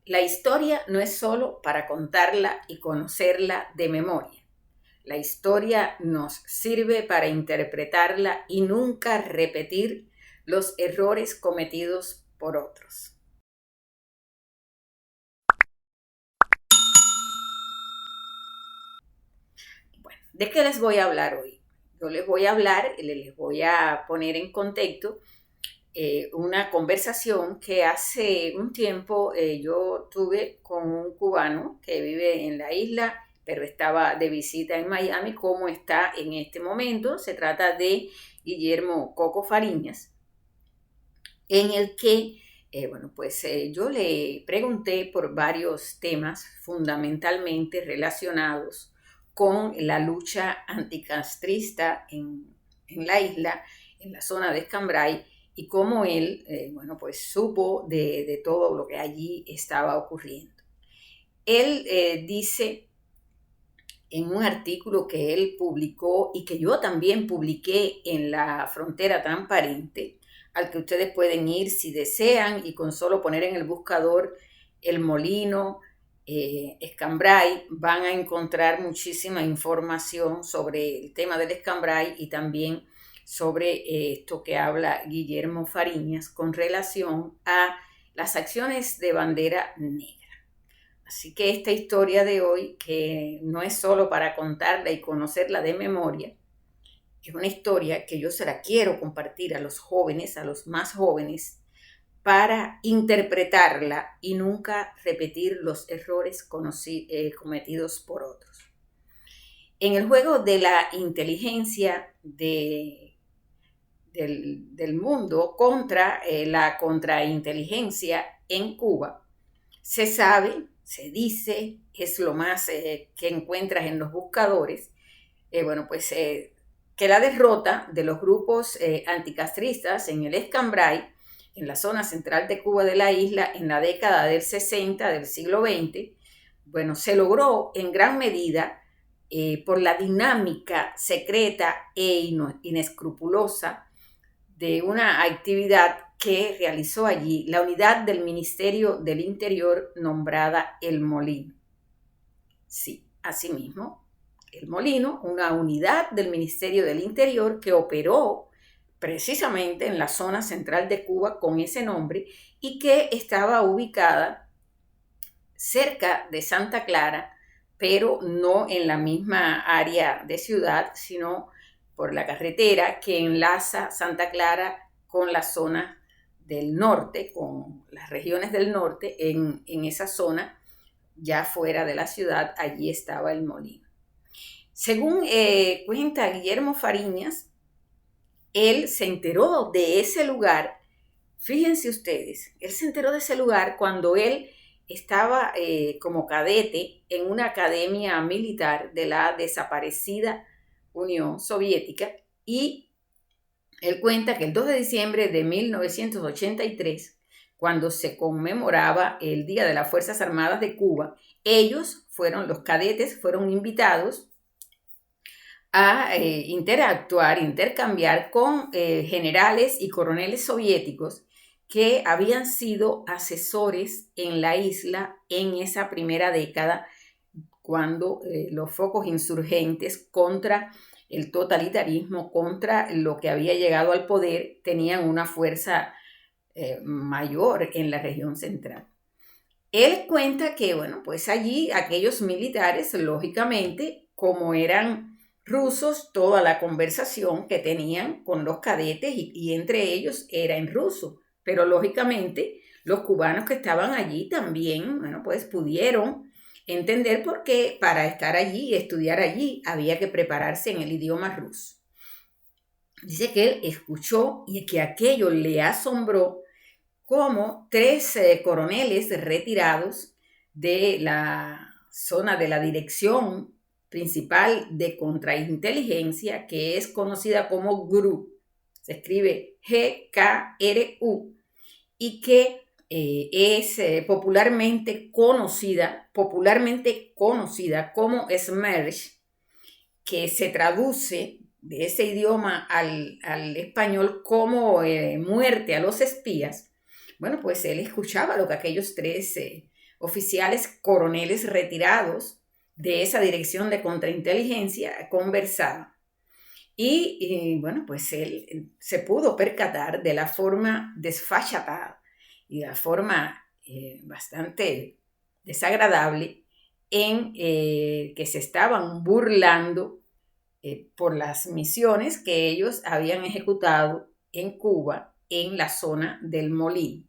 La historia no es solo para contarla y conocerla de memoria. La historia nos sirve para interpretarla y nunca repetir los errores cometidos por otros. Bueno, ¿de qué les voy a hablar hoy? Yo les voy a hablar, les voy a poner en contexto una conversación que hace un tiempo yo tuve con un cubano que vive en la isla, pero estaba de visita en Miami, como está en este momento. Se trata de Guillermo Coco Fariñas, en el que, yo le pregunté por varios temas fundamentalmente relacionados con la lucha anticastrista en la isla, en la zona de Escambray, y cómo él, supo de todo lo que allí estaba ocurriendo. Él dice en un artículo que él publicó y que yo también publiqué en La Frontera Transparente, al que ustedes pueden ir si desean y con solo poner en el buscador El Molino, Escambray, van a encontrar muchísima información sobre el tema del Escambray y también sobre esto que habla Guillermo Fariñas con relación a las acciones de bandera negra. Así que esta historia de hoy, que no es solo para contarla y conocerla de memoria, es una historia que yo se la quiero compartir a los jóvenes, a los más jóvenes, para interpretarla y nunca repetir los errores cometidos por otros. En el juego de la inteligencia del mundo contra la contrainteligencia en Cuba, se sabe, se dice, es lo más que encuentras en los buscadores, que la derrota de los grupos anticastristas en el Escambray, en la zona central de Cuba de la isla, en la década del 60 del siglo XX, se logró en gran medida por la dinámica secreta e inescrupulosa de una actividad que realizó allí la unidad del Ministerio del Interior nombrada El Molino. Sí, así mismo, El Molino, una unidad del Ministerio del Interior que operó precisamente en la zona central de Cuba con ese nombre y que estaba ubicada cerca de Santa Clara, pero no en la misma área de ciudad, sino por la carretera que enlaza Santa Clara con la zona del norte, con las regiones del norte. En esa zona, ya fuera de la ciudad, allí estaba el molino. Según cuenta Guillermo Fariñas, él se enteró de ese lugar. Fíjense ustedes, él se enteró de ese lugar cuando él estaba como cadete en una academia militar de la desaparecida Unión Soviética, y él cuenta que el 2 de diciembre de 1983, cuando se conmemoraba el Día de las Fuerzas Armadas de Cuba, los cadetes fueron invitados a intercambiar con generales y coroneles soviéticos que habían sido asesores en la isla en esa primera década, cuando los focos insurgentes contra el totalitarismo, contra lo que había llegado al poder, tenían una fuerza mayor en la región central. Él cuenta que, allí aquellos militares, lógicamente, como eran rusos, toda la conversación que tenían con los cadetes y entre ellos era en ruso, pero lógicamente los cubanos que estaban allí también, pudieron entender por qué para estar allí y estudiar allí había que prepararse en el idioma ruso. Dice que él escuchó y que aquello le asombró como 3 coroneles retirados de la zona de la dirección principal de contrainteligencia, que es conocida como GRU, se escribe GKRU, y que es popularmente conocida como SMERSH, que se traduce de ese idioma al español como muerte a los espías. Él escuchaba lo que aquellos 3 oficiales coroneles retirados de esa dirección de contrainteligencia conversaban. Y bueno, pues él se pudo percatar de la forma desfachatada y de la forma bastante desagradable en que se estaban burlando por las misiones que ellos habían ejecutado en Cuba, en la zona del Molino.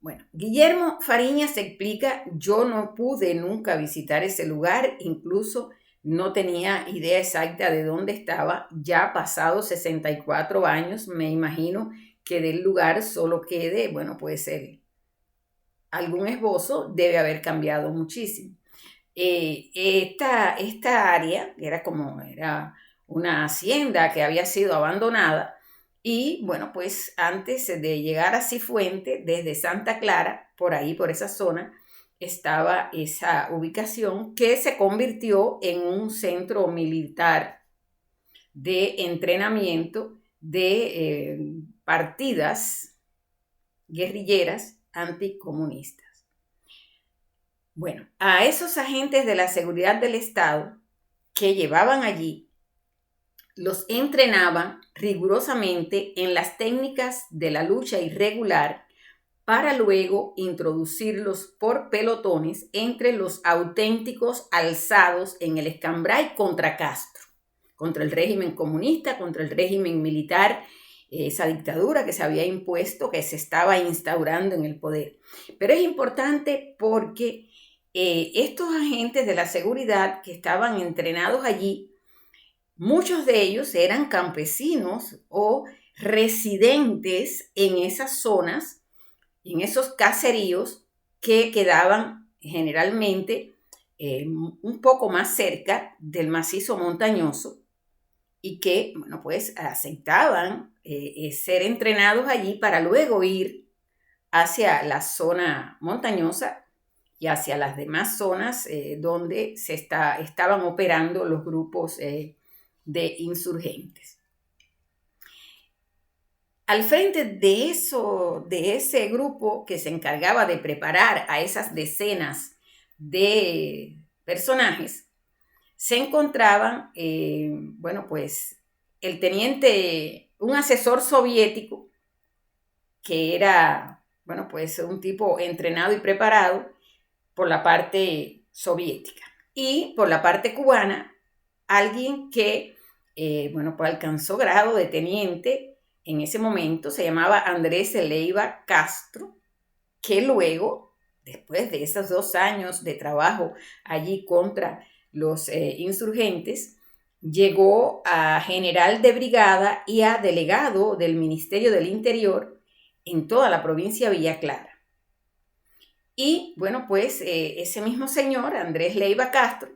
Bueno, Guillermo Fariñas explica: yo no pude nunca visitar ese lugar, incluso no tenía idea exacta de dónde estaba. Ya pasados 64 años, me imagino que del lugar solo quede, bueno, pues algún esbozo, debe haber cambiado muchísimo. Esta área era una hacienda que había sido abandonada y bueno, pues antes de llegar a Cifuente, desde Santa Clara, por ahí, por esa zona, estaba esa ubicación que se convirtió en un centro militar de entrenamiento de partidas guerrilleras anticomunistas. Bueno, a esos agentes de la seguridad del Estado que llevaban allí, los entrenaban rigurosamente en las técnicas de la lucha irregular para luego introducirlos por pelotones entre los auténticos alzados en el Escambray contra Castro, contra el régimen comunista, contra el régimen militar, esa dictadura que se había impuesto, que se estaba instaurando en el poder. Pero es importante porque estos agentes de la seguridad que estaban entrenados allí, muchos de ellos eran campesinos o residentes en esas zonas, en esos caseríos que quedaban generalmente un poco más cerca del macizo montañoso y que, bueno, pues aceptaban ser entrenados allí para luego ir hacia la zona montañosa y hacia las demás zonas donde estaban operando los grupos de insurgentes. Al frente de ese grupo que se encargaba de preparar a esas decenas de personajes, se encontraban, bueno, pues el teniente, un asesor soviético que era, bueno, pues un tipo entrenado y preparado por la parte soviética, y por la parte cubana, alguien que, bueno, pues alcanzó grado de teniente en ese momento, se llamaba Andrés Leiva Castro, que luego, después de esos 2 años de trabajo allí contra los insurgentes, llegó a general de brigada y a delegado del Ministerio del Interior en toda la provincia de Villa Clara. Y bueno, pues ese mismo señor, Andrés Leiva Castro,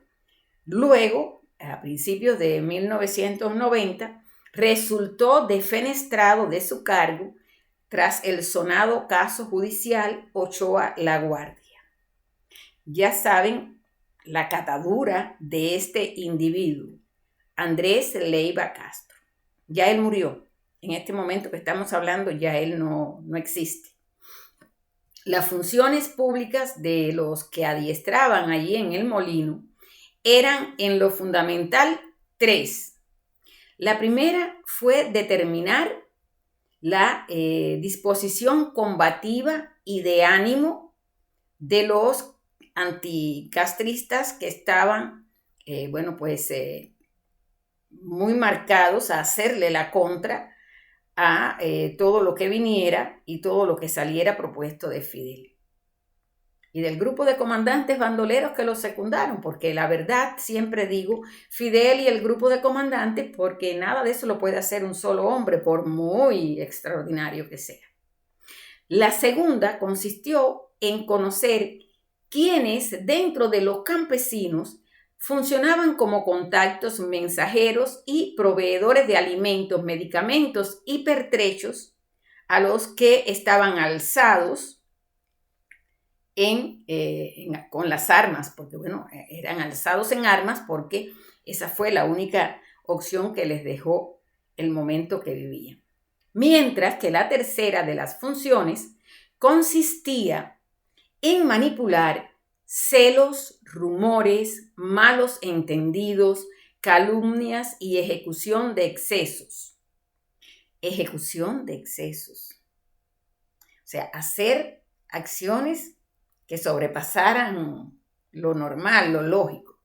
luego, a principios de 1990, resultó defenestrado de su cargo tras el sonado caso judicial Ochoa La Guardia. Ya saben la catadura de este individuo, Andrés Leiva Castro. Ya él murió. En este momento que estamos hablando, ya él no existe. Las funciones públicas de los que adiestraban allí en el Molino eran en lo fundamental 3. La primera fue determinar la disposición combativa y de ánimo de los anticastristas que estaban, bueno, pues muy marcados a hacerle la contra a todo lo que viniera y todo lo que saliera propuesto de Fidel. Y del grupo de comandantes bandoleros que los secundaron, porque la verdad, siempre digo, Fidel y el grupo de comandantes, porque nada de eso lo puede hacer un solo hombre, por muy extraordinario que sea. La segunda consistió en conocer quiénes dentro de los campesinos funcionaban como contactos, mensajeros y proveedores de alimentos, medicamentos y pertrechos a los que estaban alzados con las armas, porque bueno, eran alzados en armas porque esa fue la única opción que les dejó el momento que vivían. Mientras que la tercera de las funciones consistía en manipular celos, rumores, malos entendidos, calumnias y ejecución de excesos. Ejecución de excesos. O sea, hacer acciones que sobrepasaran lo normal, lo lógico,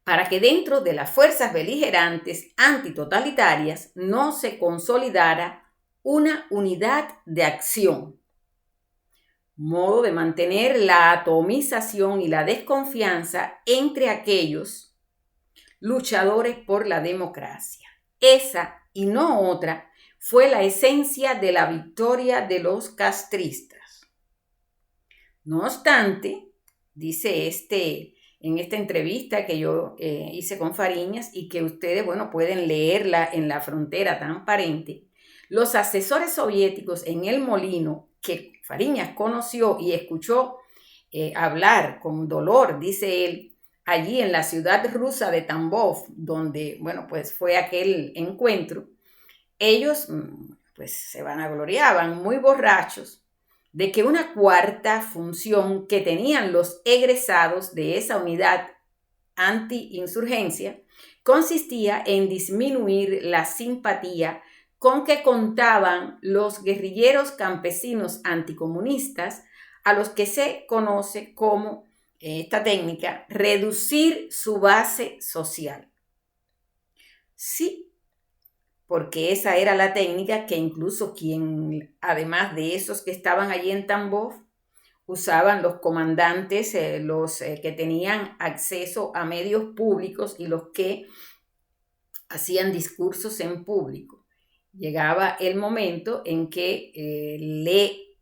para que dentro de las fuerzas beligerantes antitotalitarias no se consolidara una unidad de acción, modo de mantener la atomización y la desconfianza entre aquellos luchadores por la democracia. Esa y no otra fue la esencia de la victoria de los castristas. No obstante, dice en esta entrevista que yo hice con Fariñas y que ustedes, pueden leerla en La Frontera Transparente, los asesores soviéticos en el Molino, que Fariñas conoció y escuchó hablar con dolor, dice él, allí en la ciudad rusa de Tambov, donde, fue aquel encuentro, ellos, se vanagloriaban muy borrachos de que una cuarta función que tenían los egresados de esa unidad anti-insurgencia consistía en disminuir la simpatía con que contaban los guerrilleros campesinos anticomunistas, a los que se conoce como esta técnica, reducir su base social. Sí, porque esa era la técnica que incluso además de esos que estaban allí en Tambov, usaban los comandantes, los que tenían acceso a medios públicos y los que hacían discursos en público. Llegaba el momento en que le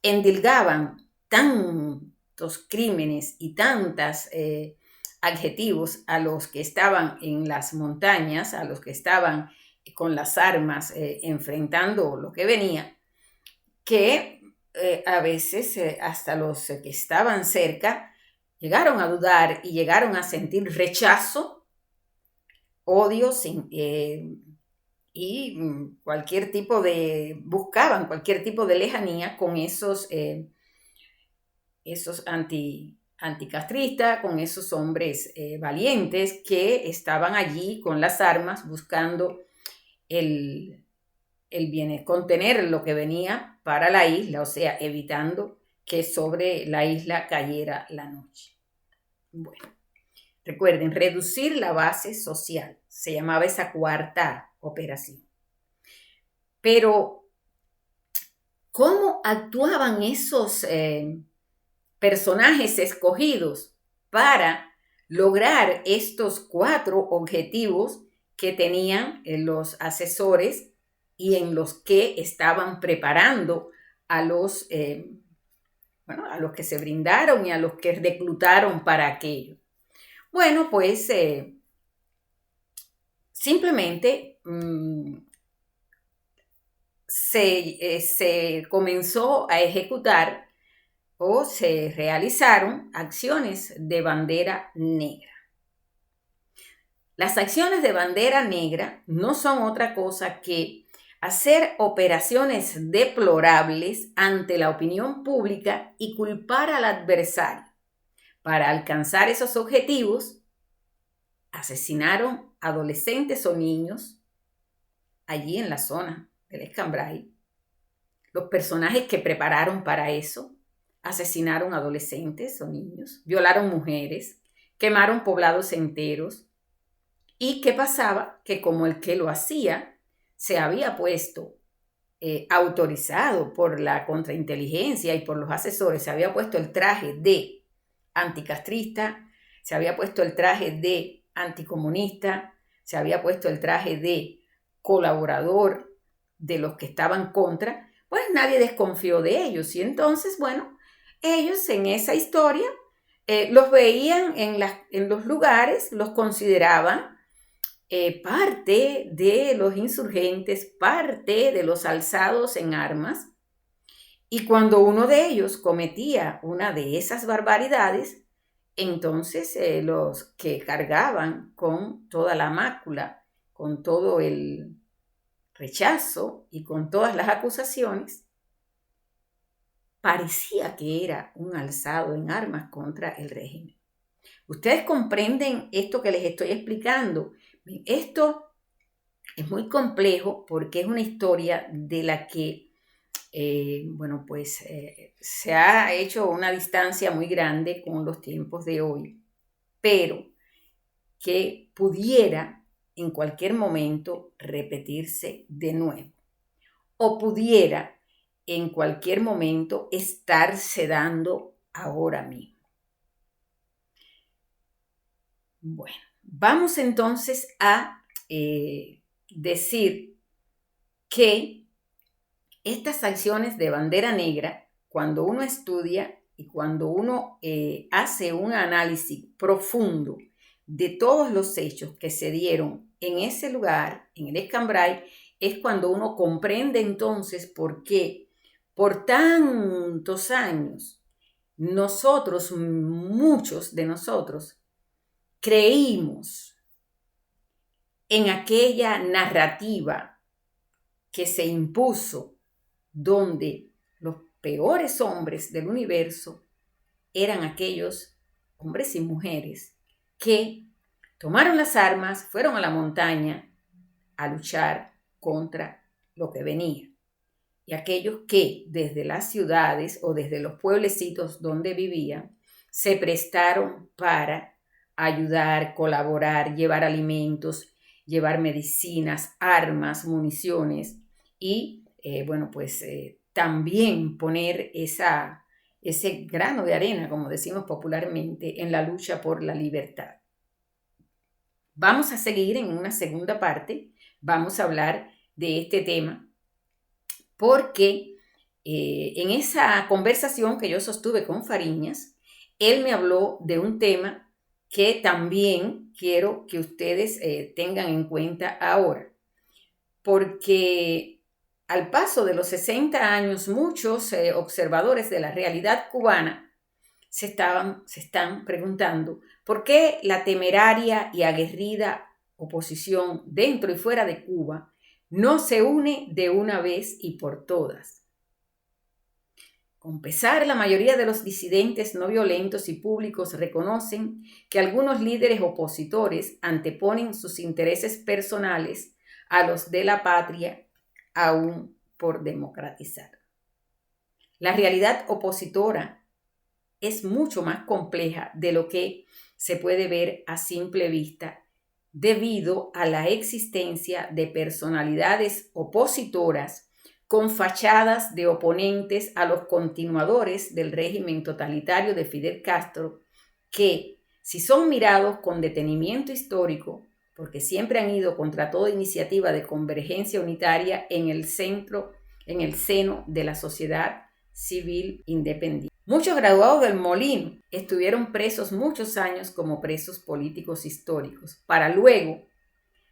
endilgaban tantos crímenes y tantos adjetivos a los que estaban en las montañas, a los que estaban con las armas enfrentando lo que venía, que a veces hasta los que estaban cerca llegaron a dudar y llegaron a sentir rechazo, odio y buscaban cualquier tipo de lejanía con esos anticastristas, con esos hombres valientes que estaban allí con las armas buscando el contener lo que venía para la isla, o sea, evitando que sobre la isla cayera la noche. Bueno, recuerden, reducir la base social, se llamaba esa cuarta operación. Pero, ¿cómo actuaban esos personajes escogidos para lograr estos 4 objetivos que tenían los asesores y en los que estaban preparando a los que se brindaron y a los que reclutaron para aquello? Bueno, pues simplemente se comenzó a ejecutar o se realizaron acciones de bandera negra. Las acciones de bandera negra no son otra cosa que hacer operaciones deplorables ante la opinión pública y culpar al adversario. Para alcanzar esos objetivos, asesinaron adolescentes o niños allí en la zona del Escambray. Los personajes que prepararon para eso asesinaron adolescentes o niños, violaron mujeres, quemaron poblados enteros. ¿Y qué pasaba? Que como el que lo hacía se había puesto autorizado por la contrainteligencia y por los asesores, se había puesto el traje de anticastrista, se había puesto el traje de anticomunista, se había puesto el traje de colaborador de los que estaban contra, pues nadie desconfió de ellos. Y entonces, ellos en esa historia los veían en los lugares, los consideraban parte de los insurgentes, parte de los alzados en armas. Y cuando uno de ellos cometía una de esas barbaridades, entonces los que cargaban con toda la mácula, con todo el rechazo y con todas las acusaciones, parecía que era un alzado en armas contra el régimen. ¿Ustedes comprenden esto que les estoy explicando? Esto es muy complejo porque es una historia de la que, se ha hecho una distancia muy grande con los tiempos de hoy, pero que pudiera en cualquier momento repetirse de nuevo, o pudiera en cualquier momento estarse dando ahora mismo. Bueno, vamos entonces a decir que estas acciones de bandera negra, cuando uno estudia y cuando uno hace un análisis profundo de todos los hechos que se dieron en ese lugar, en el Escambray, es cuando uno comprende entonces por qué por tantos años nosotros, muchos de nosotros, creímos en aquella narrativa que se impuso donde los peores hombres del universo eran aquellos hombres y mujeres que tomaron las armas, fueron a la montaña a luchar contra lo que venía. Y aquellos que desde las ciudades o desde los pueblecitos donde vivían se prestaron para ayudar, colaborar, llevar alimentos, llevar medicinas, armas, municiones y también poner ese grano de arena, como decimos popularmente, en la lucha por la libertad. Vamos a seguir en una segunda parte, vamos a hablar de este tema, porque en esa conversación que yo sostuve con Fariñas, él me habló de un tema que también quiero que ustedes tengan en cuenta ahora, porque al paso de los 60 años, muchos observadores de la realidad cubana se están preguntando por qué la temeraria y aguerrida oposición dentro y fuera de Cuba no se une de una vez y por todas. Con pesar, la mayoría de los disidentes no violentos y públicos reconocen que algunos líderes opositores anteponen sus intereses personales a los de la patria, aún por democratizar. La realidad opositora es mucho más compleja de lo que se puede ver a simple vista debido a la existencia de personalidades opositoras con fachadas de oponentes a los continuadores del régimen totalitario de Fidel Castro, que, si son mirados con detenimiento histórico, porque siempre han ido contra toda iniciativa de convergencia unitaria en el seno de la sociedad civil independiente. Muchos graduados del Molino estuvieron presos muchos años como presos políticos históricos, para luego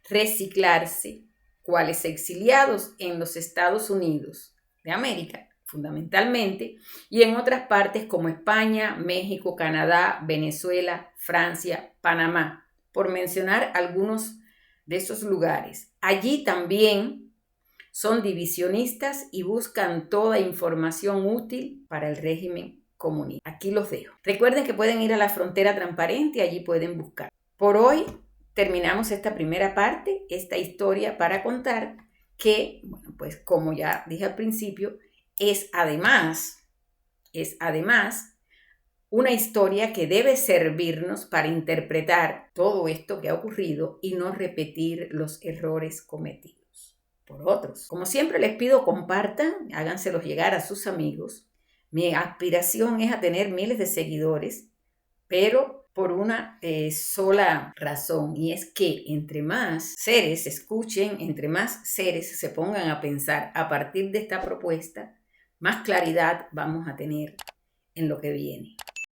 reciclarse cuales exiliados en los Estados Unidos de América, fundamentalmente, y en otras partes como España, México, Canadá, Venezuela, Francia, Panamá, por mencionar algunos de esos lugares. Allí también son divisionistas y buscan toda información útil para el régimen comunista. Aquí los dejo. Recuerden que pueden ir a la Frontera Transparente y allí pueden buscar. Por hoy terminamos esta primera parte, esta historia para contar que, pues como ya dije al principio, es además una historia que debe servirnos para interpretar todo esto que ha ocurrido y no repetir los errores cometidos por otros. Como siempre les pido, compartan, háganselos llegar a sus amigos. Mi aspiración es a tener miles de seguidores, pero por una sola razón, y es que entre más seres escuchen, entre más seres se pongan a pensar a partir de esta propuesta, más claridad vamos a tener en lo que viene.